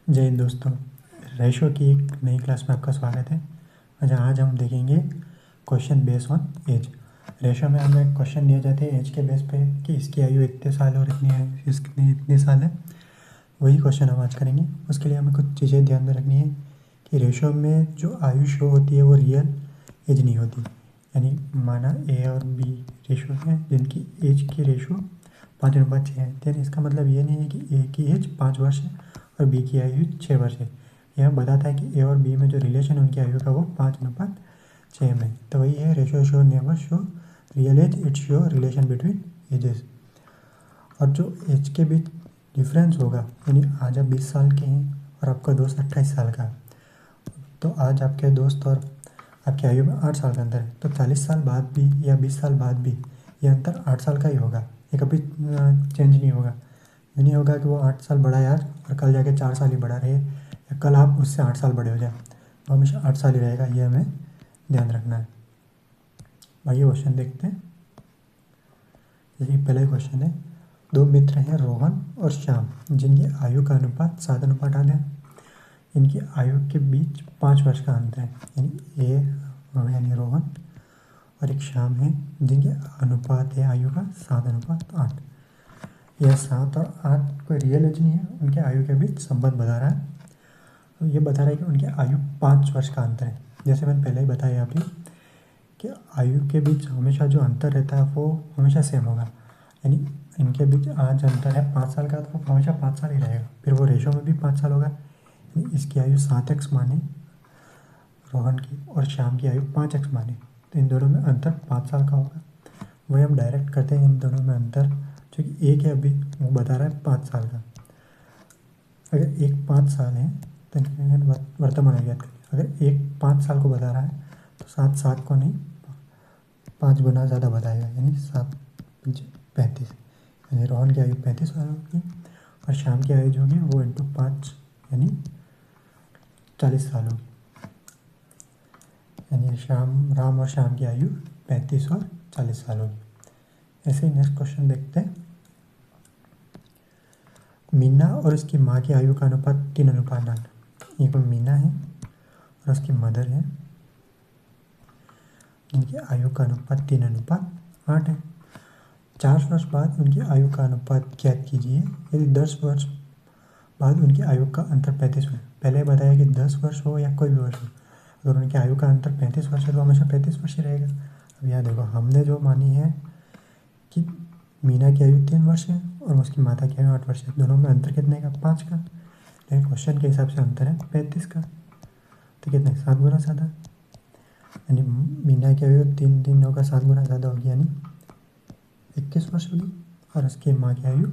जय हिंद दोस्तों। रेशो की एक नई क्लास में आपका स्वागत है। आज हम देखेंगे question base on age. Ratio में हमें क्वेश्चन दिए जाते हैं एज के बेस पे कि इसकी आयु इतने साल और इतनी आयु इसकी इतने साल है। वही क्वेश्चन हम आज करेंगे। उसके लिए हमें कुछ चीज़ें ध्यान में रखनी है कि रेशो में जो आयु शो होती है वो रियल एज नहीं होती। यानी माना ए और बी रेशो है जिनकी एज की रेशो 5:6 है। तो इसका मतलब ये नहीं है कि ए की एज 5 वर्ष है और बी की आयु 6 वर्ष है। यह बताता है कि ए और बी में जो रिलेशन उनकी आयु का वो 5:6 में। तो वही है ratio show never show real age, it show relation between ages. और जो एज के बीच डिफरेंस होगा, यानी आज आप 20 साल के हैं और आपका दोस्त 28 साल का, तो आज आपके दोस्त और आपकी आयु में 8 साल का अंतर है। तो 40 साल बाद भी या 20 साल बाद भी ये अंतर 8 साल का ही होगा। ये कभी चेंज नहीं होगा। ये नहीं होगा कि वो 8 साल बड़ा है आज और कल जाके 4 साल ही बड़ा रहे, या कल आप उससे 8 साल बड़े हो जाए। वो हमेशा 8 साल ही रहेगा, ये हमें ध्यान रखना है। भाई ये क्वेश्चन देखते हैं। जैसे पहला क्वेश्चन है, दो मित्र हैं रोहन और श्याम जिनकी आयु का अनुपात 7:8 है। इनकी आयु के बीच 5 वर्ष का अंतर है। यानी ए यानी रोहन और एक श्याम है जिनके अनुपात है आयु का 7:8। यह 7 और 8 कोई रियल एज नहीं है, उनके आयु के बीच संबंध बता रहा है। तो ये बता रहा है कि उनकी आयु 5 वर्ष का अंतर है। जैसे मैंने पहले ही बताया अभी कि आयु के बीच हमेशा जो अंतर रहता है वो हमेशा सेम होगा। यानी इनके बीच आज अंतर है 5 साल का, तो वो हमेशा 5 साल ही रहेगा। फिर वो रेशो में भी 5 साल होगा। यानी इसकी आयु 7x माने रोहन की और श्याम की आयु 5x माने, तो इन दोनों में अंतर 5 साल का होगा। वही हम डायरेक्ट करते हैं इन दोनों में अंतर, जो कि एक है अभी वो बता रहा है 5 साल का। अगर एक 5 साल है तो वर्तमान आयु याद करिए। अगर एक 5 साल को बता रहा है तो 7 को नहीं 5 गुना ज़्यादा बताएगा, यानी 7 35। यानी रोहन की आयु 35 साल होगी और श्याम की आयु जो होगी वो इंटू 5 यानी 40 साल होगी। यानी राम और श्याम की आयु 35 और 40 साल होगी। ऐसे ही नेक्स्ट क्वेश्चन देखते हैं। मीना और उसकी माँ की आयु का अनुपात 3:8। ये कोई मीना है और उसकी मदर है, इनकी आयु का अनुपात 3:8 है। 4 वर्ष बाद उनकी आयु का अनुपात ज्ञात कीजिए यदि 10 वर्ष बाद उनकी आयु का अंतर 35 हो। पहले बताया कि 10 वर्ष हो या कोई भी वर्ष हो, अगर उनकी आयु का अंतर 35 वर्ष है तो हमेशा 35 वर्ष ही रहेगा। अब यहाँ देखो, हमने जो मानी है कि मीना की आयु 3 वर्ष है और उसकी माता की आयु 8 वर्ष है। दोनों में अंतर कितने का? 5 का। लेकिन क्वेश्चन के हिसाब से अंतर है 35 का, तो कितने? 7 गुना ज़्यादा। यानी मीना की आयु 3 होगा, 7 गुना ज़्यादा होगी, यानी 21 वर्ष होगी। और उसकी माँ की आयु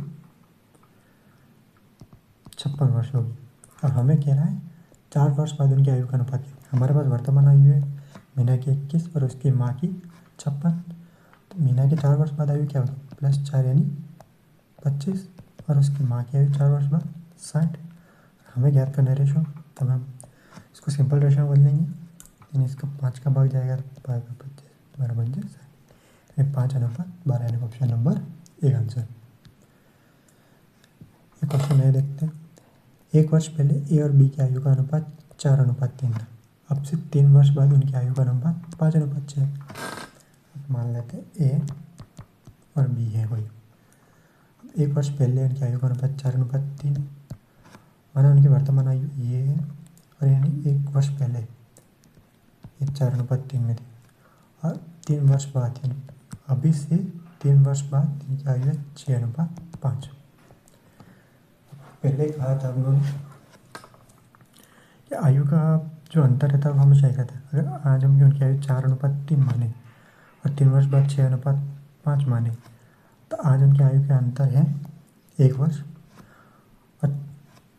56 वर्ष होगी। और हमें कह रहा है 4 वर्ष बाद उनकी आयु का अनुपात क्या? हमारे पास वर्तमान आयु है मीना की 21 और उसकी माँ की 56। तो मीना की 4 वर्ष बाद आयु क्या होगी? +4 यानी 25 और उसकी माँ की आयु 4 वर्ष बाद 60। हमें ज्ञात करना है रेशो, तब हम इसको सिंपल रेशो में बदलेंगे। यानी इसका 5 का भाग जाएगा, 5 का 25, 12 बन जाए 60। यानी 5:12 यानी ऑप्शन नंबर 1 आंसर। ये क्वेश्चन नए देखते हैं। 1 वर्ष पहले ए और बी की आयु का अनुपात 4:3 था। अब से 3 वर्ष बाद उनकी आयु का अनुपात 5:6। मान लेते हैं ए और बी है कोई। 1 वर्ष पहले उनकी आयु का अनुपात 4:3 है। माना उनकी वर्तमान आयु ये है और यानी 1 वर्ष पहले ये 4:3 में थी और 3 वर्ष बाद यानी अभी से 3 वर्ष बाद इनकी आयु है 6:5। पहले कहा था हम लोगों ने कि आयु का जो अंतर रहता है वो हमेशा एक रहता है। अगर आज हम उनकी आयु 4:3 माने और 3 वर्ष बाद 6:5 माने, तो आज उनकी आयु का अंतर है 1 वर्ष और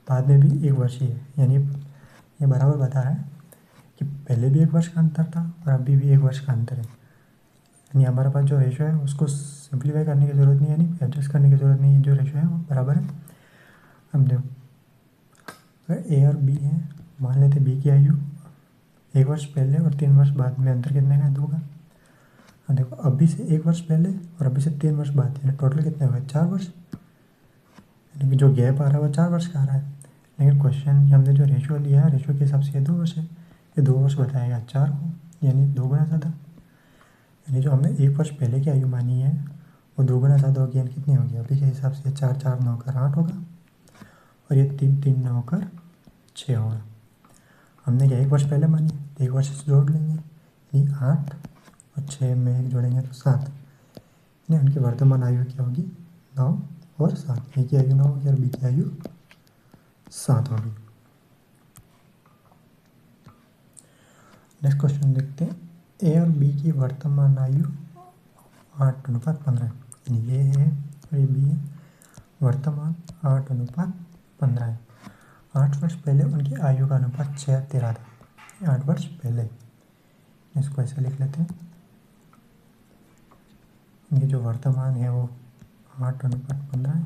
बाद में भी 1 वर्ष ही है। यानी ये बराबर बता रहा है कि पहले भी 1 वर्ष का अंतर था और अभी भी 1 वर्ष का अंतर है। यानी हमारे पास जो रेशो है उसको सिंप्लीफाई करने की ज़रूरत नहीं है, यानी एडजस्ट करने की ज़रूरत नहीं है। जो रेशो है वो बराबर है। अब देखो, अगर ए और बी है, मान लेते बी की आयु 1 वर्ष पहले और 3 वर्ष बाद में अंतर कितने का है? 2 का। अब देखो, अभी से 1 वर्ष पहले और अभी से 3 वर्ष बाद, यानी टोटल कितने हुए? 4 वर्ष। यानी कि जो गैप आ रहा है वो 4 वर्ष का आ रहा है। लेकिन क्वेश्चन हमने जो रेशियो लिया है, रेशियो के हिसाब से ये 2 वर्ष है, ये 2 वर्ष बताएगा 4 को, यानी 2 गुना ज़्यादा। यानी जो हमने 1 वर्ष पहले की आयु मानी है वो 2 गुना ज़्यादा होगी, यानी कितनी होगी अभी के हिसाब से? 4 4 9 कर 8 होगा, और ये 3 3 9 कर 6 होगा। हमने क्या 1 वर्ष पहले मानी, 1 वर्ष से जोड़ लेंगे, यानी 8 और 6 में 1 जोड़ेंगे तो 7, यानी उनकी वर्तमान आयु क्या होगी? 9 और 7। ए की आयु 9 होगी और बी की आयु 7 होगी। नेक्स्ट क्वेश्चन देखते हैं। ए और बी की वर्तमान आयु 8:15, यानी ये है और ये बी है। वर्तमान 8:15 है। 8 वर्ष पहले उनकी आयु का अनुपात 6:13 था। 8 वर्ष पहले, इसको ऐसे लिख लेते हैं। इनकी जो वर्तमान है वो 8:15 है।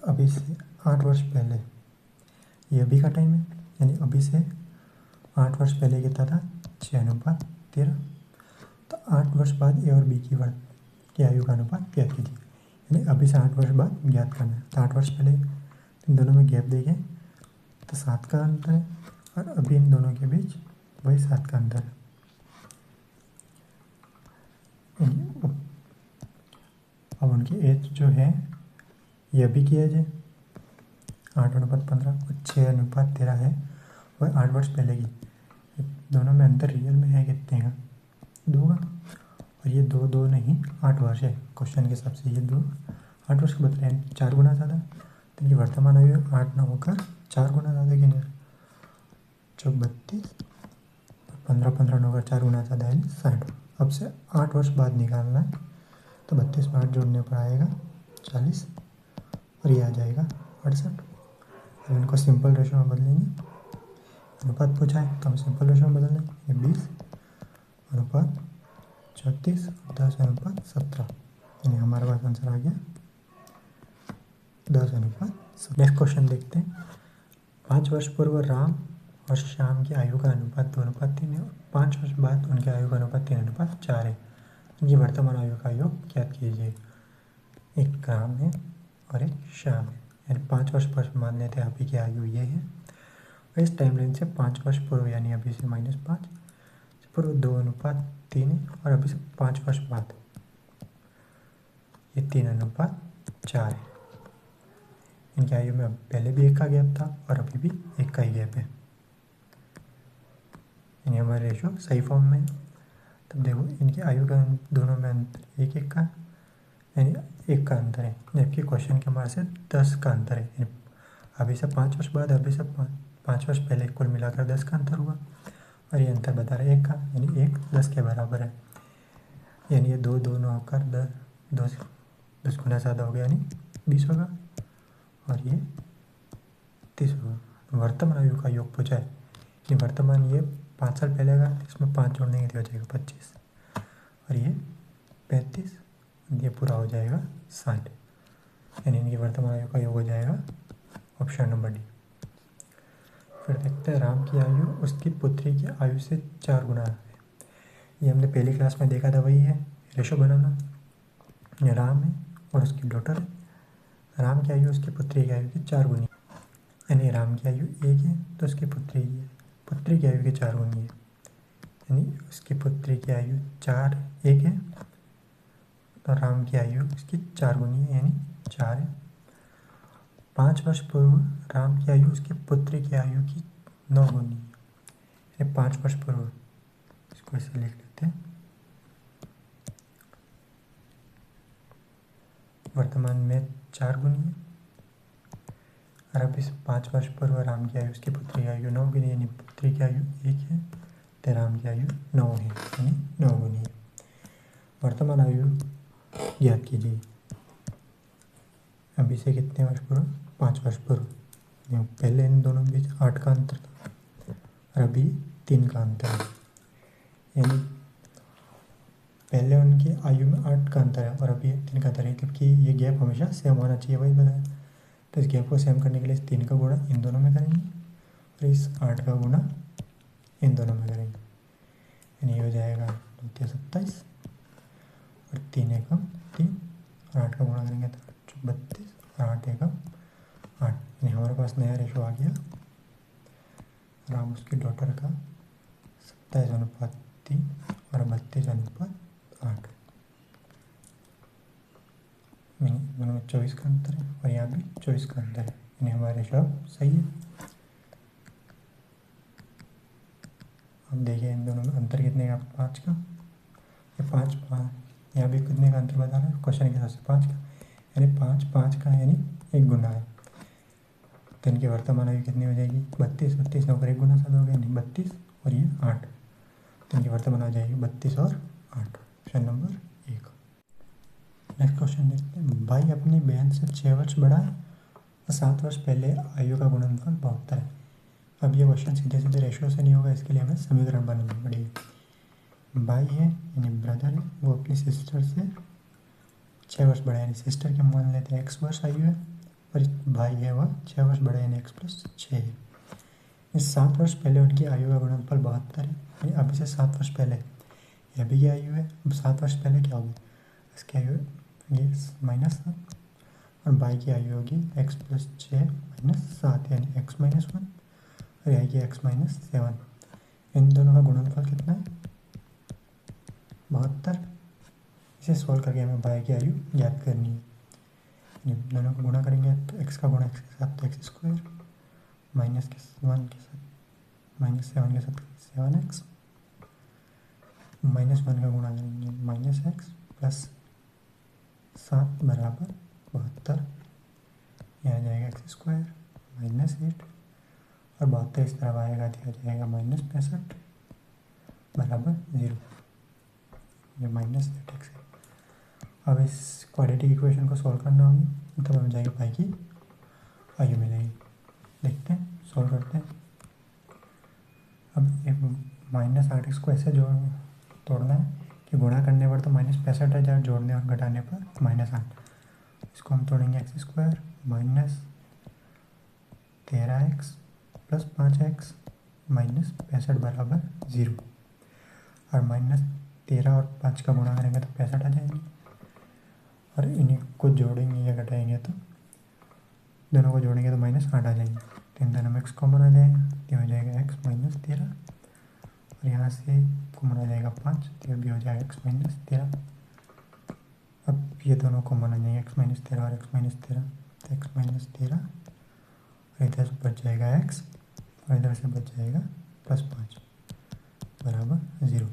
अभी से 8 वर्ष पहले, ये अभी का टाइम है, यानी अभी से 8 वर्ष पहले कितना था? 6:13। तो 8 वर्ष बाद ए और बी की आयु का अनुपात ज्ञात कीजिए, यानी अभी से 8 वर्ष बाद ज्ञात करना है। तो 8 वर्ष पहले इन दोनों में गैप देखें तो 7 का अंतर है, और अभी इन दोनों के बीच वही 7 का अंतर है। अब उनकी एज जो है ये अभी की एज है 8:15 और 6:13 है, वह 8 वर्ष पहले की। दोनों में अंतर रियल में है कितने का? 2 का, और ये 2 2 नहीं 8 वर्ष है। क्वेश्चन के हिसाब से ये 2 8 वर्ष के बता रहे हैं, 4 गुना ज़्यादा। तो इनकी वर्तमान आयु 8 9 होकर 4 गुना ज़्यादा की नहीं, 32, 15 15 9 का 4 गुना ज़्यादा है 60। अब से 8 वर्ष बाद निकालना है, तो 32 में 8 जोड़ने पर आएगा 40, और ये आ जाएगा 68। अब इनको सिंपल रेशो में बदलेंगे। अनुपात पूछा है तो हम सिंपल रेशो में बदल देंगे। 20 अनुपात 36 और 10 अनुपात 17, यानी हमारे पास आंसर आ गया 10 अनुपात 17। नेक्स्ट क्वेश्चन देखते हैं। 5 वर्ष पूर्व राम और श्याम की आयु का अनुपात 2:3 है, और 5 वर्ष बाद उनकी आयु का अनुपात 3:4 है। उनकी वर्तमान आयु का योग ज्ञात कीजिए। एक राम है और एक श्याम है, यानी 5 वर्ष पर मान लेते हैं अभी की आयु ये है, और इस टाइम लाइन से 5 वर्ष पूर्व, यानी अभी से -5 पूर्व 2:3 है, और अभी से 5 वर्ष बाद ये 3:4 है। इनकी आयु में पहले भी 1 का गैप था और अभी भी 1 का ही गैप है, यानी हमारे रेशो सही फॉर्म में है। तब देखो इनकी आयु का दोनों में अंतर 1 1 का, यानी 1 का अंतर है, जबकि क्वेश्चन के हमारे से 10 का अंतर है। यानी अभी से 5 वर्ष बाद, अभी से 5 वर्ष पहले, कुल मिलाकर 10 का अंतर हुआ, और ये अंतर बता रहा है 1 का, यानी 1 10 के बराबर है। यानी ये 2 2 9 होकर 10 गुना ज़्यादा हो गया, यानी 20 होगा, और ये 30 होगा। वर्तमान आयु का योग पूछा है, ये वर्तमान ये 5 साल पहले का, इसमें 5 जोड़ने के लिए हो जाएगा 25, और ये 35, ये पूरा हो जाएगा 60, यानी इनकी वर्तमान आयु का योग हो जाएगा ऑप्शन नंबर डी। फिर देखते हैं राम की आयु उसकी पुत्री की आयु से 4 गुना है। ये हमने पहली क्लास में देखा था, वही है रेशो बनाना। ये राम है और उसकी डॉटर है। राम की आयु उसकी पुत्री की आयु की 4 गुनी, यानी राम की आयु 1 है तो उसकी पुत्री की आयु की 4 गुनी है, यानी उसकी पुत्री की आयु 1 है, तो राम की आयु उसकी 4 गुनी है, यानी 4 है। 5 वर्ष पूर्व राम की आयु उसकी पुत्री की आयु की 9 गुनी है, यानी 5 वर्ष पूर्व, इसको ऐसे लिख लेते हैं। वर्तमान में 4 गुनी है, और अभी से 5 वर्ष पूर्व राम की आयु उसकी पुत्री की आयु 9 गुनी, यानी पुत्री की आयु 1 है तो राम की आयु 9 है, यानी 9 गुनी है। वर्तमान आयु ज्ञात कीजिए। अभी से कितने वर्ष पूर्व? 5 वर्ष पूर्व। पहले इन दोनों के बीच 8 का अंतर था, और अभी 3 का अंतर है, यानी पहले उनकी आयु में 8 का अंतर है और अभी 3 का अंतर है, क्योंकि ये गैप हमेशा सेम होना चाहिए, वही बताया। तो इस गैप को सेम करने के लिए इस 3 का गुणा इन दोनों में करेंगे, और इस 8 का गुणा इन दोनों में करेंगे, यानी ये हो जाएगा 2 27, और 3 एकम 3, और 8 का गुणा करेंगे तो 32, और 8 एकम 8, यानी हमारे पास नया रेशो आ गया, राम उसकी डॉटर का 27:3 और 32:8। दोनों में 24 का अंतर है और यहाँ भी 24 का अंतर है, यानी हमारा रेशो अब सही है। अब देखिए इन दोनों में अंतर कितने का, 5 का। ये 5 यहाँ भी कितने का अंतर बता रहा है क्वेश्चन के हिसाब से, 5 का, यानी 5 5 का यानी 1 गुना है। तो इनकी वर्तमान आयु कितनी हो जाएगी, 32। 32 नौ कर 1 गुना 7 हो गया, यानी 32 और ये 8। तो इनकी वर्तमान आ जाएगी 32 और 8, ऑप्शन नंबर 1। नेक्स्ट क्वेश्चन देखते हैं। भाई अपनी बहन से 6 वर्ष बड़ा है और 7 वर्ष पहले आयु का गुणनफल 72 है। अब ये क्वेश्चन सीधे सीधे रेशियो से नहीं होगा, इसके लिए हमें समीकरण बनानी पड़ेगी। भाई है यानी ब्रदर है, वो अपनी सिस्टर से 6 वर्ष बड़ा है, यानी सिस्टर के मान लेते हैं x वर्ष आयु है और भाई है वह 6 वर्ष बड़ा है, यानी x+6 है। इस 7 वर्ष पहले उनकी आयु का गुणनफल 72 है, यानी अभी से 7 वर्ष पहले ये अभी की आयु है, अब 7 वर्ष पहले क्या होगी, इसकी आयु ये -7 और भाई की आयु होगी x+6 -7 यानी x-1 और आएगी x-7। इन दोनों का गुणनफल कितना है, 72। इसे सॉल्व करके हमें भाई की आयु ज्ञात करनी है। दोनों को गुणा करेंगे तो x का गुणा x के साथ तो x² -1 के साथ -7 के साथ 7x, -1 का गुणा करेंगे -x +7 बराबर 72। यहाँ जाएगा x² -8 और 72 इस तरफ आएगा, दिया जाएगा -65 बराबर 0, ये -8x है। अब इस क्वाड्रेटिक इक्वेशन को सॉल्व करना होगी, तब हमें जाएगी भाई की आयु मिलेगी। देखते हैं, सॉल्व करते हैं। अब एक -8x को ऐसे तोड़ना है कि गुणा करने पर तो -65 है, जब जोड़ने और घटाने पर -8। इसको हम तोड़ेंगे x² -13x + 5x -65 बराबर 0 और -13 और 5 का गुणा करेंगे तो 65 आ जाएंगे और इन्हीं को जोड़ेंगे या घटाएंगे तो दोनों को जोड़ेंगे तो -8 आ जाएंगे। तो इन दोनों में x कॉमन आ जाएगा, तो हो जाएगा x -13 और यहाँ से कॉमन आ जाएगा 5, तो भी हो जाएगा x -13। अब ये दोनों कॉमन आ जाएंगे x -13 और x -13, तो x -13 और इधर से बच जाएगा x और इधर से बच जाएगा +5 बराबर 0।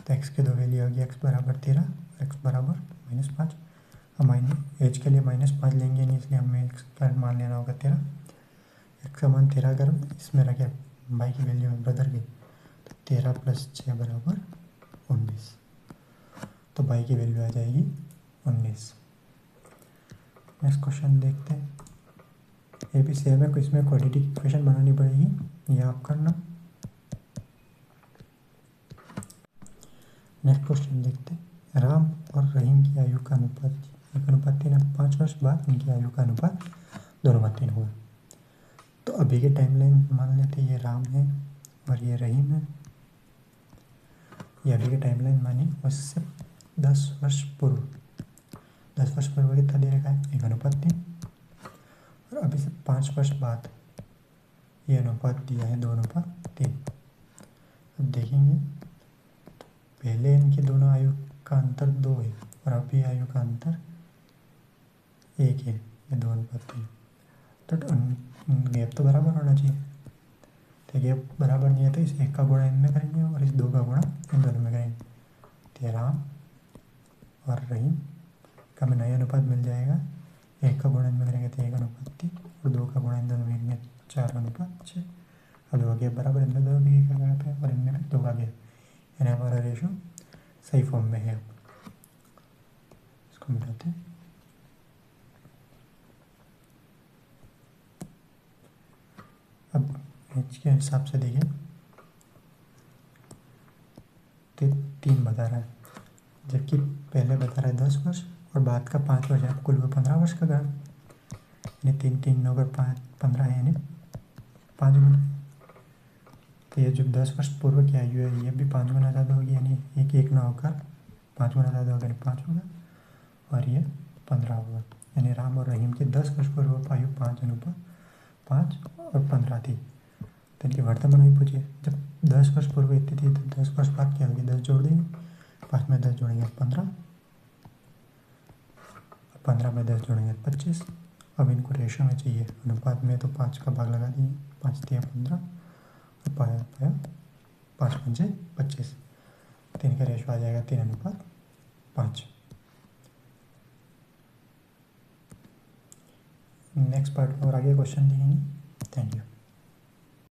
तो x के दो वैल्यू होगी, x बराबर 13, x बराबर -5। हम एच के लिए -5 लेंगे नहीं, इसलिए हमें x का मान लेना होगा 13। x का मान 13 अगर इसमें रखे भाई की वैल्यू में ब्रदर की, तो 13 + 6 बराबर 19, तो भाई की वैल्यू आ जाएगी 19। नेक्स्ट क्वेश्चन देखते हैं। ये भी सेम है, इसमें क्वाड्रेटिक इक्वेशन बनानी पड़ेगी, ये आप करना। नेक्स्ट क्वेश्चन देखते हैं। राम और रहीम की आयु का अनुपात, एक अनुपात 3 है, 5 वर्ष बाद इनकी आयु का अनुपात 2:3 हुआ। तो अभी के टाइमलाइन मान लेते हैं, ये राम है और ये रहीम है। ये अभी के टाइमलाइन मानी, उससे 10 वर्ष पूर्व, 10 वर्ष पूर्व कितना दे रखा है, 1:3 और अभी से 5 वर्ष बाद ये अनुपात दिया है 2:3। अब देखेंगे तो पहले इनके दोनों आयु का अंतर 2 है और अभी आयु का अंतर 1 है, ये 2:3। तो गैप तो बराबर होना चाहिए, तो गैप बराबर नहीं है तो इस 1 का गुणा इनमें करेंगे और इस 2 का गुणा इन दोनों में करेंगे, तो राम और रहीम का हमें नया अनुपात मिल जाएगा। 1 का गुणा इनमें करेंगे तो 1:3 और 2 का गुणा इन दोनों में करेंगे 4:6। अब 2 का गैप बराबर, इनमें 2 का गैप है और इनमें भी 2 का गैप, यानी हमारा रेशो सही फॉर्म में है। इसको मिलाते हैं। अब एच के हिसाब से देखिए तो 3 बता रहा है, जबकि पहले बता रहा है 10 वर्ष और बाद का 5 वर्ष है, कुल 15 वर्ष का ग्राफ, यानी 3 3 9 कर 5 15 है, यानी 5 गुना। तो ये जो 10 वर्ष पूर्व की आयु है ये भी 5 गुना ज़्यादा होगी, यानी 1 ना होकर 5 गुना ज़्यादा होगा, यानी 5 होगा और ये 15 होगा। यानी राम और रहीम की 10 वर्ष पूर्व आयु 5:15 5 और 15 थी। तो इनकी वर्तमान आयु पूछिए। जब 10 वर्ष पूर्व इतनी थी तो 10 वर्ष बाद क्या होगी, 10 जोड़ देंगे, 5 में 10 जोड़ेंगे 15, 15 में 10 जोड़ेंगे 25। अब इनको रेशो में चाहिए, अनुपात में तो 5 का भाग लगा देंगे, 5 दिया 15 और पाया 5 पंचे 25। 3 का रेशो आ जाएगा 3:5। नेक्स्ट पार्ट में और आगे क्वेश्चन देखेंगे। Thank you.